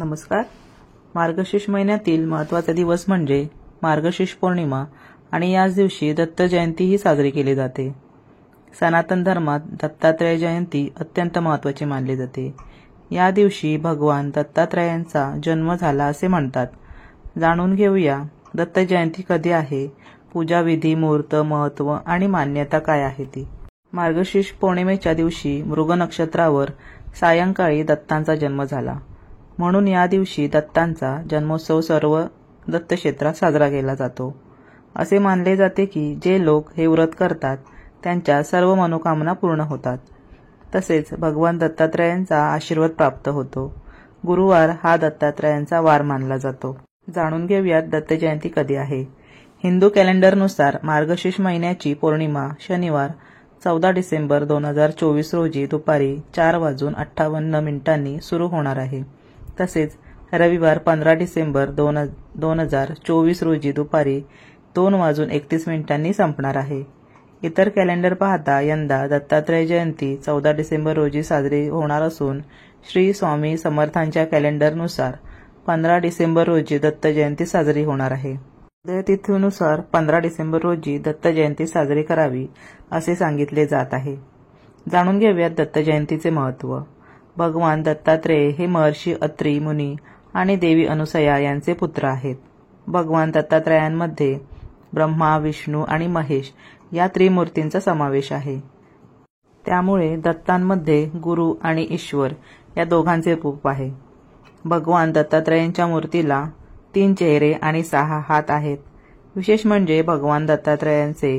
नमस्कार. मार्गशीर्ष महिन्यातील महत्त्वाचा दिवस म्हणजे मार्गशीर्ष पौर्णिमा आणि याच दिवशी दत्त जयंती ही साजरी केली जाते. सनातन धर्मात दत्तात्रय जयंती अत्यंत महत्त्वाची मानली जाते. या दिवशी भगवान दत्तात्रयांचा जन्म झाला असे म्हणतात. जाणून घेऊया दत्त जयंती कधी आहे, पूजाविधी, मुहूर्त, महत्त्व आणि मान्यता काय आहे ती. मार्गशीर्ष पौर्णिमेच्या दिवशी मृग नक्षत्रावर सायंकाळी दत्तांचा जन्म झाला. म्हणून या दिवशी दत्तांचा जन्मोत्सव सर्व दत्तक्षेत्रात साजरा केला जातो. असे मानले जाते की जे लोक हे व्रत करतात त्यांच्या सर्व मनोकामना पूर्ण होतात. तसेच भगवान दत्तात्रयांचा आशीर्वाद प्राप्त होतो. गुरुवार हा दत्तात्रयांचा वार मानला जातो. जाणून घेऊयात दत्त जयंती कधी आहे. हिंदू कॅलेंडरनुसार मार्गशीर्ष महिन्याची पौर्णिमा शनिवार 14 डिसेंबर 2024 रोजी दुपारी 4:58 सुरू होणार आहे. तसेच रविवार 15 डिसेंबर 2024 रोजी दुपारी 2:31 संपणार आहे. इतर कॅलेंडर पाहता यंदा दत्तात्रय जयंती 14 डिसेंबर रोजी साजरी होणार असून श्री स्वामी समर्थांच्या कॅलेंडरनुसार 15 डिसेंबर रोजी दत्त जयंती साजरी होणार आहे. उदयतिथीनुसार 15 डिसेंबर रोजी दत्त जयंती साजरी करावी असे सांगितले जात आहे. जाणून घेऊयात दत्त जयंतीचे महत्त्व. भगवान दत्तात्रेय हे महर्षी अत्री मुनी आणि देवी अनुसया यांचे पुत्र आहेत. भगवान दत्तात्रयांमध्ये ब्रह्मा, विष्णू आणि महेश या त्रिमूर्तींचा समावेश आहे. त्यामुळे दत्तांमध्ये गुरु आणि ईश्वर या दोघांचे रूप आहे. भगवान दत्तात्रयांच्या मूर्तीला 3 चेहरे आणि 6 हात आहेत. विशेष म्हणजे भगवान दत्तात्रयांचे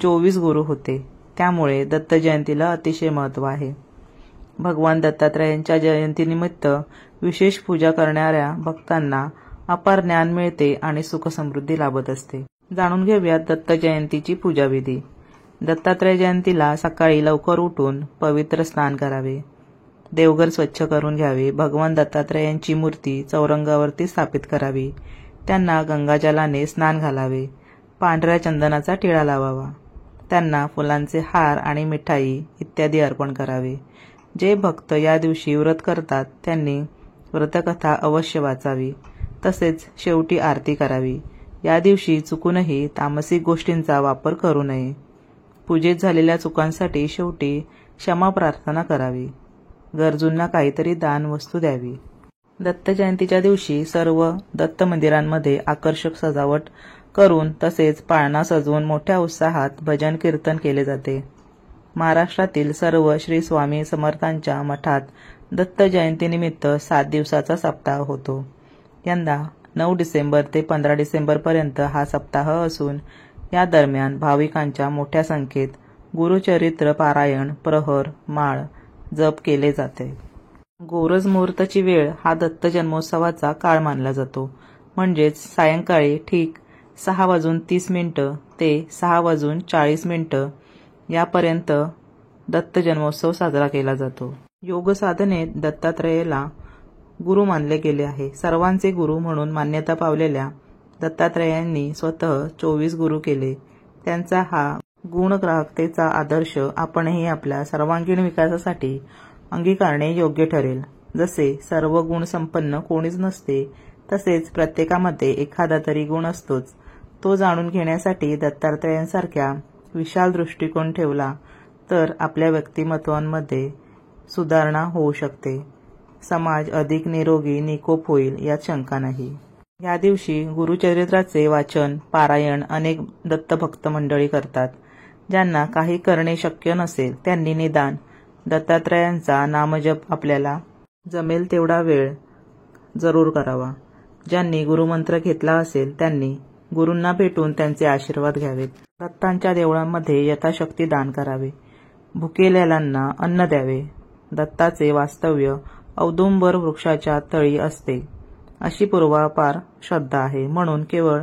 24 गुरु होते. त्यामुळे दत्त जयंतीला अतिशय महत्त्व आहे. भगवान दत्तात्रयांच्या जयंतीनिमित्त विशेष पूजा करणाऱ्या भक्तांना अपार ज्ञान मिळते आणि सुखसमृद्धी लाभत असते. जाणून घेऊयात दत्त जयंतीची पूजाविधी. दत्तात्रय जयंतीला सकाळी लवकर उठून पवित्र स्नान करावे. देवघर स्वच्छ करून घ्यावे. भगवान दत्तात्रयांची मूर्ती चौरंगावरती स्थापित करावी. त्यांना गंगाजलाने स्नान घालावे. पांढऱ्या चंदनाचा टिळा लावावा. त्यांना फुलांचे हार आणि मिठाई इत्यादी अर्पण करावे. जे भक्त या दिवशी व्रत करतात त्यांनी व्रतकथा अवश्य वाचावी. तसेच शेवटी आरती करावी. या दिवशी चुकूनही तामसिक गोष्टींचा वापर करू नये. पूजेत झालेल्या चुकांसाठी शेवटी क्षमा प्रार्थना करावी. गरजूंना काहीतरी दान वस्तू द्यावी. दत्त जयंतीच्या दिवशी सर्व दत्त मंदिरांमध्ये आकर्षक सजावट करून तसेच पाळणा सजवून मोठ्या उत्साहात भजन कीर्तन केले जाते. महाराष्ट्रातील सर्व श्री स्वामी समर्थांच्या मठात दत्त जयंतीनिमित्त 7 दिवसाचा सप्ताह होतो. यंदा 9 डिसेंबर ते 15 डिसेंबरपर्यंत हा सप्ताह असून या दरम्यान भाविकांच्या मोठ्या संख्येत गुरुचरित्र पारायण, प्रहर, माळ, जप केले जाते. गोरज मुहूर्ताची वेळ हा दत्त जन्मोत्सवाचा काळ मानला जातो. म्हणजेच सायंकाळी ठीक 6:30 ते 6:40 यापर्यंत दत्त जन्मोत्सव साजरा केला जातो. योग साधनेत दत्तात्रयाला गुरु मानले गेले आहे. सर्वांचे गुरु म्हणून मान्यता पावलेल्या दत्तात्रयांनी स्वतः 24 गुरु केले. त्यांचा हा गुणग्राहकतेचा आदर्श आपणही आपल्या सर्वांगीण विकासासाठी अंगीकारणे योग्य ठरेल. जसे सर्व गुण संपन्न कोणीच नसते तसेच प्रत्येकामध्ये एखादा तरी गुण असतोच. तो जाणून घेण्यासाठी दत्तात्रयांसारख्या विशाल दृष्टिकोन ठेवला तर आपल्या व्यक्तिमत्वांमध्ये सुधारणा होऊ शकते. समाज अधिक निरोगी निकोप होईल यात शंका नाही. या दिवशी गुरुचरित्राचे वाचन, पारायण अनेक दत्तभक्त मंडळी करतात. ज्यांना काही करणे शक्य नसेल त्यांनी निदान दत्तात्रयांचा नामजप आपल्याला जमेल तेवढा वेळ जरूर करावा. ज्यांनी गुरुमंत्र घेतला असेल त्यांनी गुरूंना भेटून त्यांचे आशीर्वाद घ्यावेत. दत्तांच्या देवळांमध्ये यथाशक्ती दान करावे. भुकेलेल्यांना अन्न द्यावे. दत्ताचे वास्तव्य औदुंबर वृक्षाच्या तळी असते अशी पूर्वापार श्रद्धा आहे. म्हणून केवळ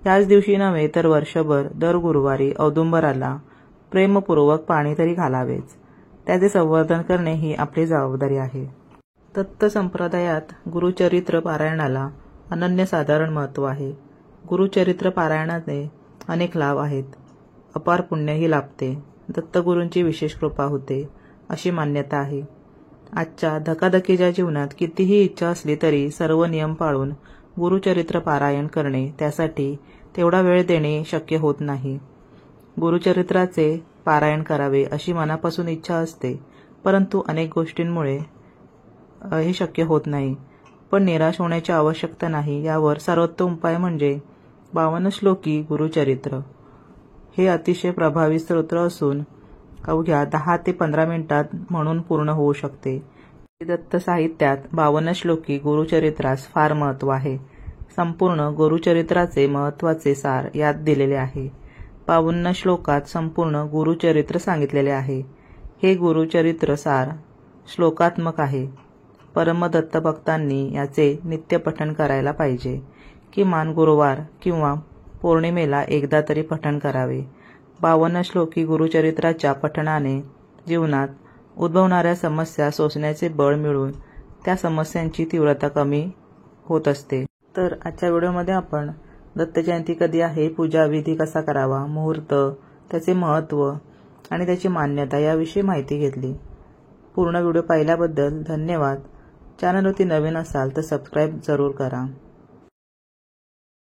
याच दिवशी नव्हे तर वर्षभर दर गुरुवारी औदुंबराला प्रेमपूर्वक पाणी तरी घालावेच. त्याचे संवर्धन करणे ही आपली जबाबदारी आहे. दत्त संप्रदायात गुरुचरित्र पारायणाला अनन्यसाधारण महत्त्व आहे. गुरुचरित्र पारायणाने अनेक लाभ आहेत. अपार पुण्यही लाभते. दत्तगुरूंची विशेष कृपा होते अशी मान्यता आहे. आजच्या धकाधकीच्या जीवनात कितीही इच्छा असली तरी सर्व नियम पाळून गुरुचरित्र पारायण करणे, त्यासाठी तेवढा वेळ देणे शक्य होत नाही. गुरुचरित्राचे पारायण करावे अशी मनापासून इच्छा असते, परंतु अनेक गोष्टींमुळे हे शक्य होत नाही. पण निराश होण्याची आवश्यकता नाही. यावर सर्वोत्तम उपाय म्हणजे 52 श्लोकी गुरुचरित्र. हे अतिशय प्रभावी स्तोत्र असून अवघ्या 10 ते 15 मिनिटात म्हणून पूर्ण होऊ शकते. दत्त साहित्यात 52 श्लोकी गुरुचरित्रास फार महत्त्व आहे. संपूर्ण गुरुचरित्राचे महत्त्वाचे सार यात दिलेले आहे. 52 श्लोकात संपूर्ण गुरुचरित्र सांगितलेले आहे. हे गुरुचरित्र सार श्लोकात्मक आहे. परमदत्त भक्तांनी याचे नित्य पठण करायला पाहिजे. किमान गुरुवार किंवा पौर्णिमेला एकदा तरी पठण करावे. 52 श्लोकी गुरुचरित्राच्या पठणाने जीवनात उद्भवणाऱ्या समस्या सोसण्याचे बळ मिळून त्या समस्यांची तीव्रता कमी होत असते. तर आजच्या व्हिडिओमध्ये आपण दत्त जयंती कधी आहे, पूजा विधी कसा करावा, मुहूर्त, त्याचे महत्त्व आणि त्याची मान्यता याविषयी माहिती घेतली. पूर्ण व्हिडिओ पाहिल्याबद्दल धन्यवाद. चॅनलवरती नवीन असाल तर सबस्क्राईब जरूर करा.